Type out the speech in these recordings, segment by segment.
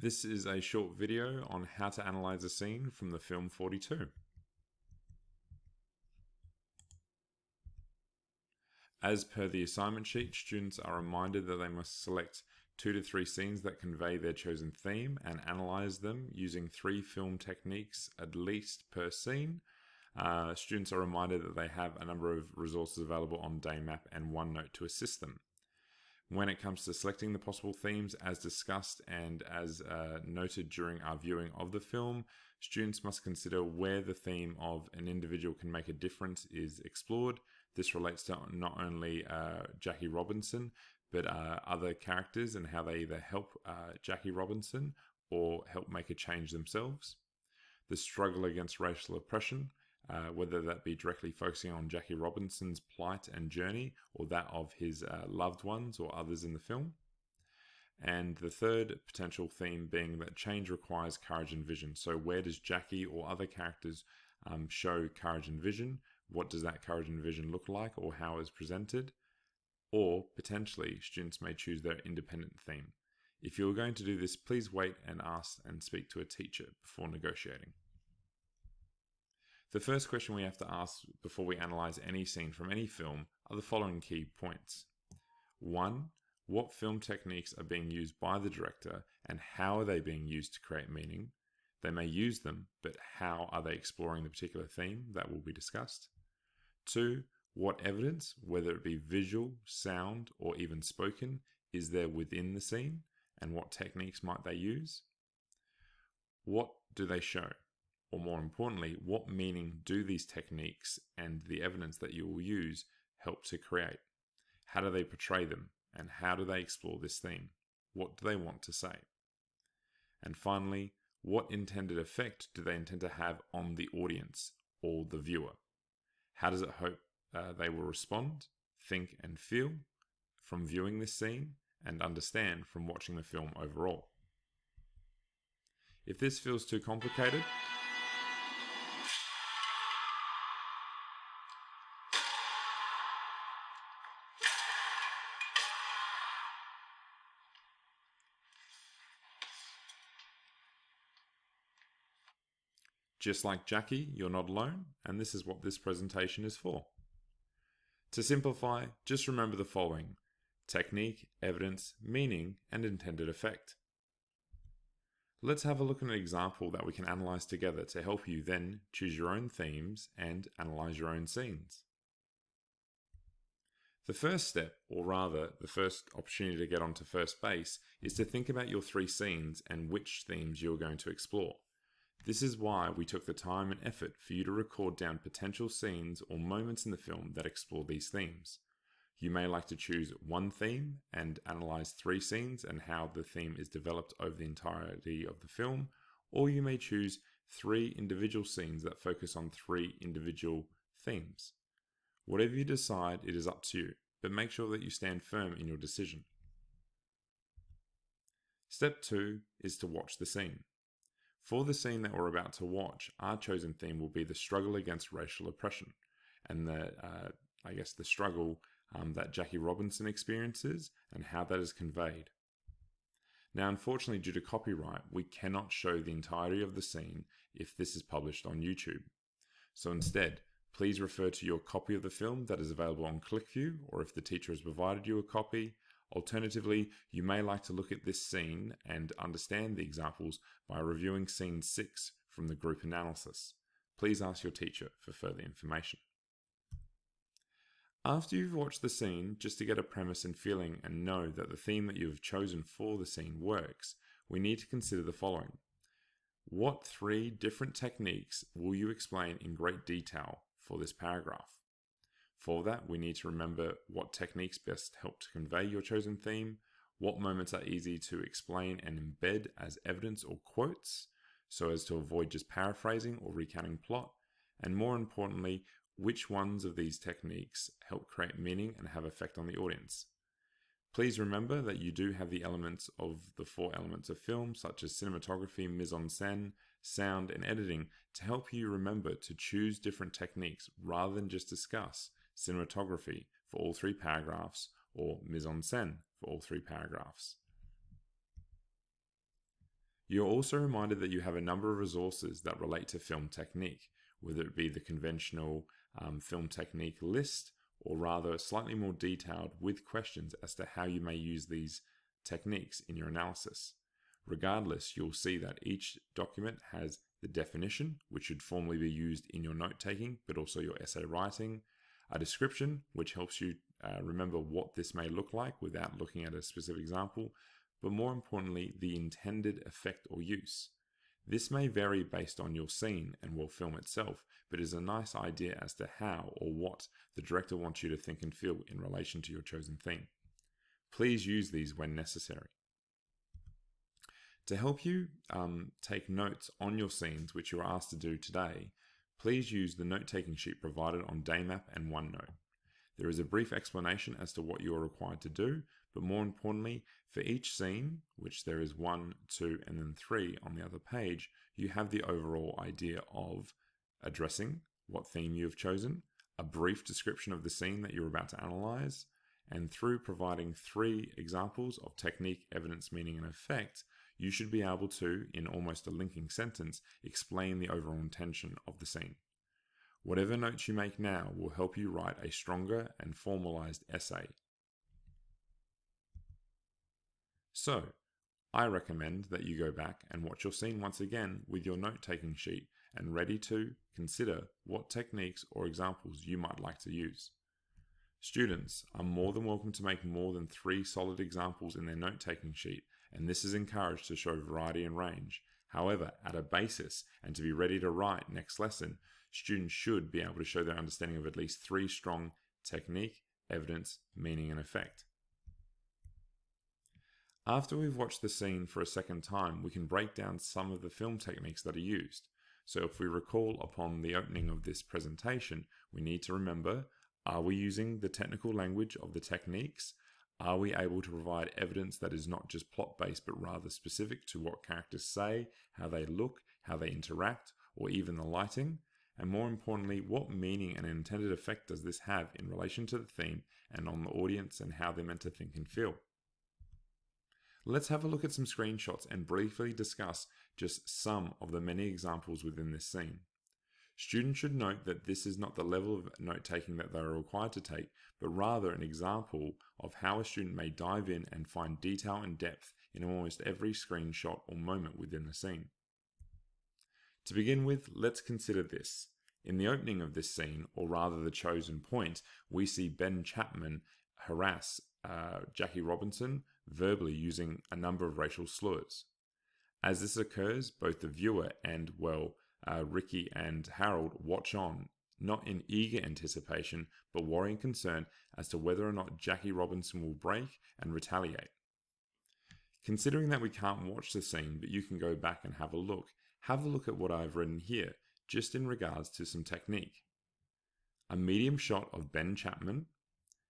This is a short video on how to analyze a scene from the film 42. As per the assignment sheet, students are reminded that they must select 2 to 3 scenes that convey their chosen theme and analyze them using 3 film techniques at least per scene. Students are reminded that they have a number of resources available on Daymap and OneNote to assist them. When it comes to selecting the possible themes, as discussed and as noted during our viewing of the film, students must consider where the theme of an individual can make a difference is explored. This relates to not only Jackie Robinson, but other characters and how they either help Jackie Robinson or help make a change themselves. The struggle against racial oppression, whether that be directly focusing on Jackie Robinson's plight and journey or that of his loved ones or others in the film. And the third potential theme being that change requires courage and vision. So where does Jackie or other characters show courage and vision? What does that courage and vision look like, or how is presented? Or potentially students may choose their independent theme. If you're going to do this, please wait and ask and speak to a teacher before negotiating. The first question we have to ask before we analyze any scene from any film are the following key points. 1. What film techniques are being used by the director and how are they being used to create meaning? They may use them, but how are they exploring the particular theme that will be discussed? 2. What evidence, whether it be visual, sound, or even spoken, is there within the scene, and what techniques might they use? What do they show? Or more importantly, what meaning do these techniques and the evidence that you will use help to create? How do they portray them? And how do they explore this theme? What do they want to say? And finally, what intended effect do they intend to have on the audience or the viewer? How does it hope they will respond, think and feel from viewing this scene and understand from watching the film overall? If this feels too complicated, just like Jackie, you're not alone, and this is what this presentation is for. To simplify, just remember the following: technique, evidence, meaning, and intended effect. Let's have a look at an example that we can analyze together to help you then choose your own themes and analyze your own scenes. The first step, or rather the first opportunity to get onto first base, is to think about your 3 scenes and which themes you're going to explore. This is why we took the time and effort for you to record down potential scenes or moments in the film that explore these themes. You may like to choose one theme and analyze 3 scenes and how the theme is developed over the entirety of the film, or you may choose 3 individual scenes that focus on 3 individual themes. Whatever you decide, it is up to you, but make sure that you stand firm in your decision. Step 2 is to watch the scene. For the scene that we're about to watch, our chosen theme will be the struggle against racial oppression and the struggle that Jackie Robinson experiences and how that is conveyed. Now, unfortunately, due to copyright, we cannot show the entirety of the scene if this is published on YouTube. So instead, please refer to your copy of the film that is available on ClickView, or if the teacher has provided you a copy. Alternatively, you may like to look at this scene and understand the examples by reviewing scene 6 from the group analysis. Please ask your teacher for further information. After you've watched the scene, just to get a premise and feeling and know that the theme that you have chosen for the scene works, we need to consider the following. What 3 different techniques will you explain in great detail for this paragraph? For that, we need to remember what techniques best help to convey your chosen theme, what moments are easy to explain and embed as evidence or quotes, so as to avoid just paraphrasing or recounting plot, and more importantly, which ones of these techniques help create meaning and have effect on the audience. Please remember that you do have the elements of the 4 elements of film, such as cinematography, mise-en-scène, sound, and editing, to help you remember to choose different techniques rather than just discuss cinematography for all 3 paragraphs or mise-en-scène for all 3 paragraphs. You're also reminded that you have a number of resources that relate to film technique, whether it be the conventional film technique list, or rather slightly more detailed with questions as to how you may use these techniques in your analysis. Regardless, you'll see that each document has the definition, which should formally be used in your note-taking, but also your essay writing, a description, which helps you remember what this may look like without looking at a specific example, but more importantly, the intended effect or use. This may vary based on your scene and film itself, but is a nice idea as to how or what the director wants you to think and feel in relation to your chosen theme. Please use these when necessary. To help you take notes on your scenes, which you are asked to do today, please use the note-taking sheet provided on Daymap and OneNote. There is a brief explanation as to what you are required to do, but more importantly, for each scene, which there is 1, 2, and then 3 on the other page, you have the overall idea of addressing what theme you have chosen, a brief description of the scene that you're about to analyze, and through providing 3 examples of technique, evidence, meaning, and effect, you should be able to, in almost a linking sentence, explain the overall intention of the scene. Whatever notes you make now will help you write a stronger and formalized essay. So, I recommend that you go back and watch your scene once again with your note-taking sheet and ready to consider what techniques or examples you might like to use. Students are more than welcome to make more than 3 solid examples in their note-taking sheet, and this is encouraged to show variety and range. However, at a basis, and to be ready to write next lesson, students should be able to show their understanding of at least 3 strong technique, evidence, meaning, and effect. After we've watched the scene for a second time, we can break down some of the film techniques that are used. So if we recall upon the opening of this presentation, we need to remember, are we using the technical language of the techniques? Are we able to provide evidence that is not just plot-based, but rather specific to what characters say, how they look, how they interact, or even the lighting? And more importantly, what meaning and intended effect does this have in relation to the theme and on the audience and how they're meant to think and feel? Let's have a look at some screenshots and briefly discuss just some of the many examples within this scene. Students should note that this is not the level of note-taking that they are required to take, but rather an example of how a student may dive in and find detail and depth in almost every screenshot or moment within the scene. To begin with, let's consider this. In the opening of this scene, or rather the chosen point, we see Ben Chapman harass Jackie Robinson verbally using a number of racial slurs. As this occurs, both the viewer and, Ricky and Harold watch on, not in eager anticipation, but worrying concern as to whether or not Jackie Robinson will break and retaliate. Considering that we can't watch the scene, but you can go back and have a look at what I've written here, just in regards to some technique. A medium shot of Ben Chapman,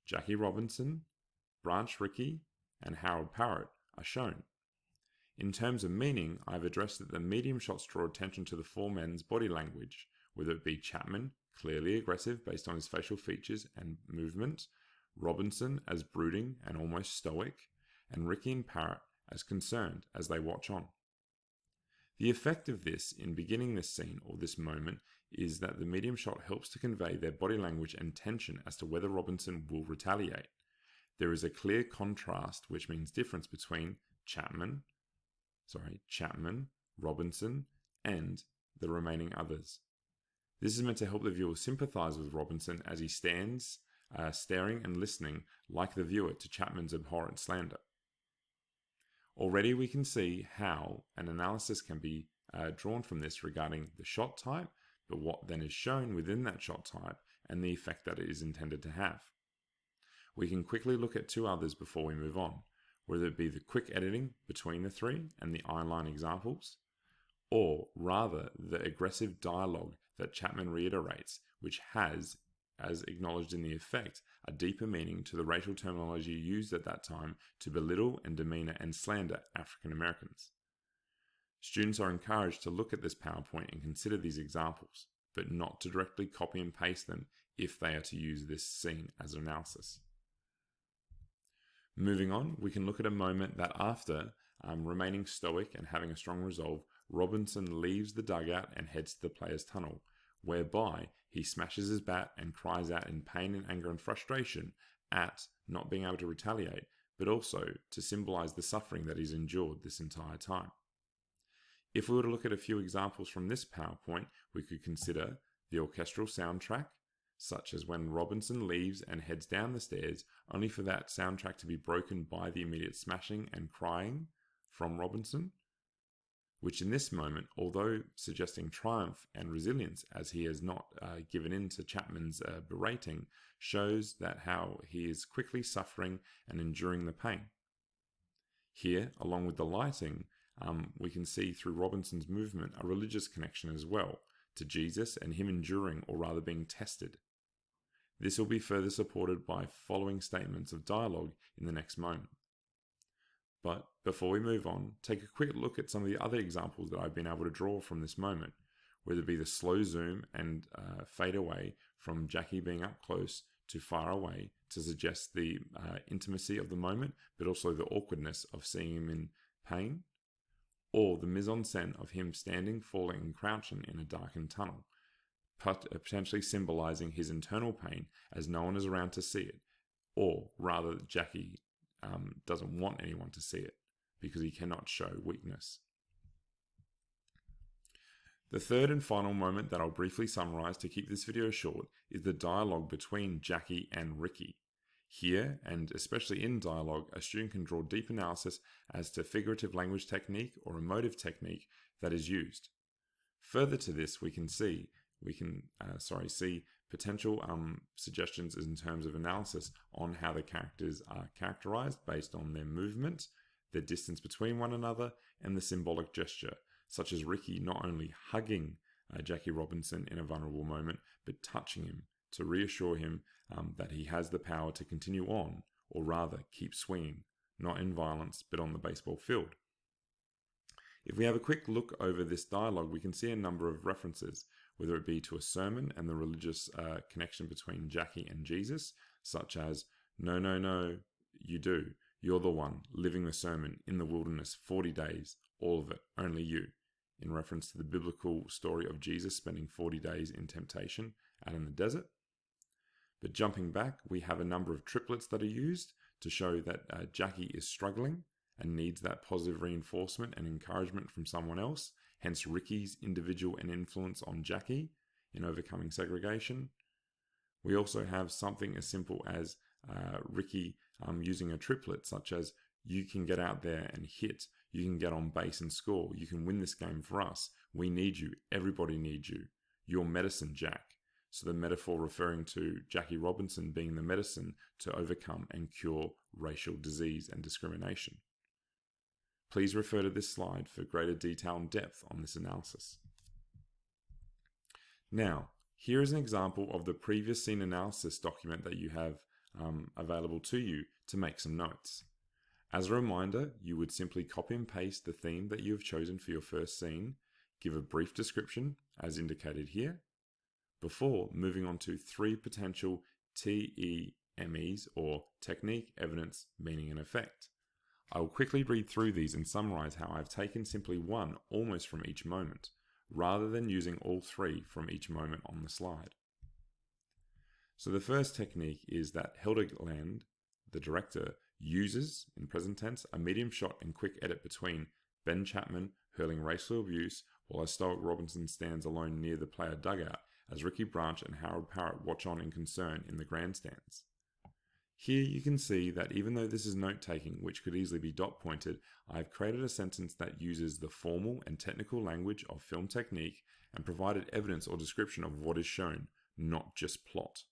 Jackie Robinson, Branch Rickey, and Harold Parrott are shown. In terms of meaning, I've addressed that the medium shots draw attention to the 4 men's body language, whether it be Chapman, clearly aggressive based on his facial features and movement, Robinson as brooding and almost stoic, and Rickey and Parrott as concerned as they watch on. The effect of this in beginning this scene or this moment is that the medium shot helps to convey their body language and tension as to whether Robinson will retaliate. There is a clear contrast, which means difference between Chapman, Robinson, and the remaining others. This is meant to help the viewer sympathize with Robinson as he stands, staring and listening like the viewer to Chapman's abhorrent slander. Already we can see how an analysis can be drawn from this regarding the shot type, but what then is shown within that shot type and the effect that it is intended to have. We can quickly look at 2 others before we move on, whether it be the quick editing between the 3 and the eyeline examples, or rather the aggressive dialogue that Chapman reiterates, which has, as acknowledged in the effect, a deeper meaning to the racial terminology used at that time to belittle and demeanor and slander African Americans. Students are encouraged to look at this PowerPoint and consider these examples, but not to directly copy and paste them if they are to use this scene as an analysis. Moving on, we can look at a moment that after remaining stoic and having a strong resolve, Robinson leaves the dugout and heads to the player's tunnel, whereby he smashes his bat and cries out in pain and anger and frustration at not being able to retaliate, but also to symbolize the suffering that he's endured this entire time. If we were to look at a few examples from this PowerPoint, we could consider the orchestral soundtrack, such as when Robinson leaves and heads down the stairs, only for that soundtrack to be broken by the immediate smashing and crying from Robinson, which in this moment, although suggesting triumph and resilience as he has not given in to Chapman's berating, shows that how he is quickly suffering and enduring the pain. Here, along with the lighting, we can see through Robinson's movement a religious connection as well to Jesus and him enduring, or rather being tested. This will be further supported by following statements of dialogue in the next moment. But before we move on, take a quick look at some of the other examples that I've been able to draw from this moment, whether it be the slow zoom and fade away from Jackie being up close to far away to suggest the intimacy of the moment, but also the awkwardness of seeing him in pain, or the mise-en-scène of him standing, falling, and crouching in a darkened tunnel, potentially symbolizing his internal pain as no one is around to see it, or rather Jackie doesn't want anyone to see it because he cannot show weakness. The third and final moment that I'll briefly summarize to keep this video short is the dialogue between Jackie and Ricky. Here, and especially in dialogue, a student can draw deep analysis as to figurative language technique or emotive technique that is used. Further to this, we can see potential suggestions in terms of analysis on how the characters are characterized based on their movement, their distance between one another, and the symbolic gesture, such as Ricky not only hugging Jackie Robinson in a vulnerable moment, but touching him to reassure him that he has the power to continue on, or rather keep swinging, not in violence, but on the baseball field. If we have a quick look over this dialogue, we can see a number of references, whether it be to a sermon and the religious connection between Jackie and Jesus, such as, "No, no, no, you do. You're the one living the sermon in the wilderness 40 days, all of it, only you," in reference to the biblical story of Jesus spending 40 days in temptation out in the desert. But jumping back, we have a number of triplets that are used to show that Jackie is struggling and needs that positive reinforcement and encouragement from someone else, hence Ricky's individual and influence on Jackie in overcoming segregation. We also have something as simple as Ricky using a triplet, such as, "You can get out there and hit, you can get on base and score, you can win this game for us, we need you, everybody needs you, you're medicine, Jack." So the metaphor referring to Jackie Robinson being the medicine to overcome and cure racial disease and discrimination. Please refer to this slide for greater detail and depth on this analysis. Now, here is an example of the previous scene analysis document that you have available to you to make some notes. As a reminder, you would simply copy and paste the theme that you have chosen for your first scene, give a brief description as indicated here, before moving on to 3 potential TEMEs, or technique, evidence, meaning, and effect. I will quickly read through these and summarize how I've taken simply one almost from each moment, rather than using all 3 from each moment on the slide. So the first technique is that Hildegland, the director, uses, in present tense, a medium shot and quick edit between Ben Chapman hurling racial abuse while a stoic Robinson stands alone near the player dugout as Ricky Branch and Harold Parrott watch on in concern in the grandstands. Here you can see that even though this is note-taking, which could easily be dot-pointed, I have created a sentence that uses the formal and technical language of film technique and provided evidence or description of what is shown, not just plot.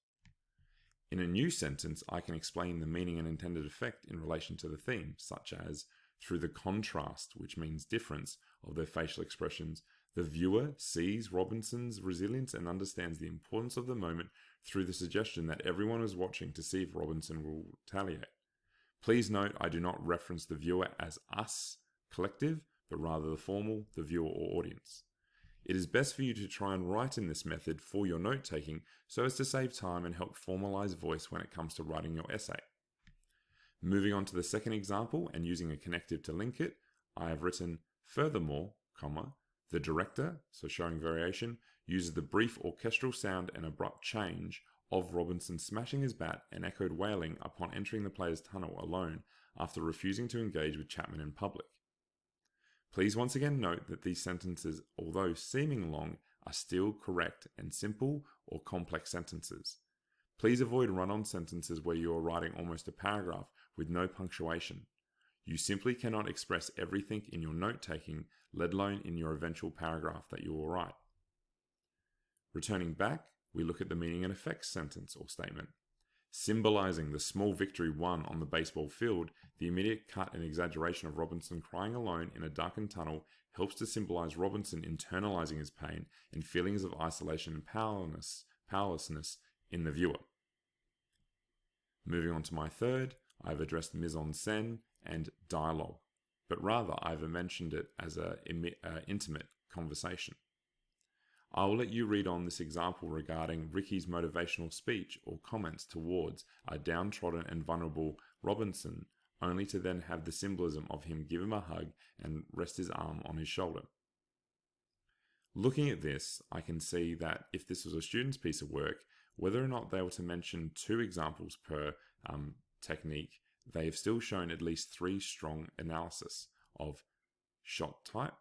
In a new sentence, I can explain the meaning and intended effect in relation to the theme, such as, through the contrast, which means difference, of their facial expressions, the viewer sees Robinson's resilience and understands the importance of the moment through the suggestion that everyone is watching to see if Robinson will retaliate. Please note I do not reference the viewer as us, collective, but rather the formal, the viewer or audience. It is best for you to try and write in this method for your note-taking so as to save time and help formalize voice when it comes to writing your essay. Moving on to the second example and using a connective to link it, I have written, furthermore, comma, the director, so showing variation, uses the brief orchestral sound and abrupt change of Robinson smashing his bat and echoed wailing upon entering the player's tunnel alone after refusing to engage with Chapman in public. Please once again note that these sentences, although seeming long, are still correct and simple or complex sentences. Please avoid run-on sentences where you are writing almost a paragraph with no punctuation. You simply cannot express everything in your note-taking, let alone in your eventual paragraph that you will write. Returning back, we look at the meaning and effects sentence or statement. Symbolizing the small victory won on the baseball field, the immediate cut and exaggeration of Robinson crying alone in a darkened tunnel helps to symbolize Robinson internalizing his pain and feelings of isolation and powerlessness in the viewer. Moving on to my third, I've addressed mise-en-scène and dialogue, but rather I've mentioned it as an intimate conversation. I will let you read on this example regarding Ricky's motivational speech or comments towards a downtrodden and vulnerable Robinson, only to then have the symbolism of him give him a hug and rest his arm on his shoulder. Looking at this, I can see that if this was a student's piece of work, whether or not they were to mention 2 examples per technique, they have still shown at least 3 strong analysis of shot type,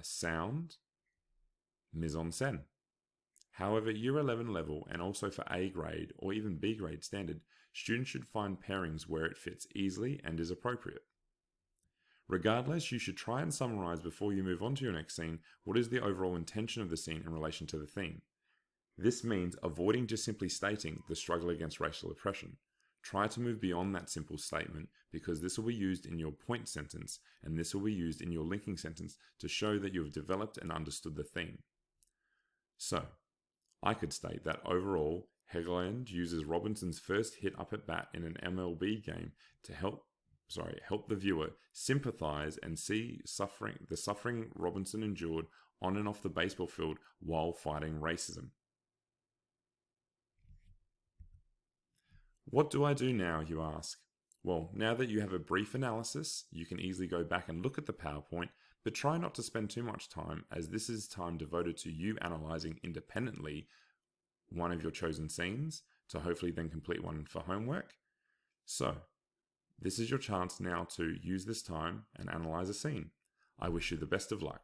sound, mise-en-scène. However, Year 11 level and also for A grade or even B grade standard, students should find pairings where it fits easily and is appropriate. Regardless, you should try and summarize before you move on to your next scene what is the overall intention of the scene in relation to the theme. This means avoiding just simply stating the struggle against racial oppression. Try to move beyond that simple statement because this will be used in your point sentence and this will be used in your linking sentence to show that you have developed and understood the theme. So, I could state that overall, Hegeland uses Robinson's first hit up at bat in an MLB game to help the viewer sympathize and see the suffering Robinson endured on and off the baseball field while fighting racism. What do I do now, you ask? Well, now that you have a brief analysis, you can easily go back and look at the PowerPoint, but try not to spend too much time, as this is time devoted to you analyzing independently one of your chosen scenes to hopefully then complete one for homework. So, this is your chance now to use this time and analyze a scene. I wish you the best of luck.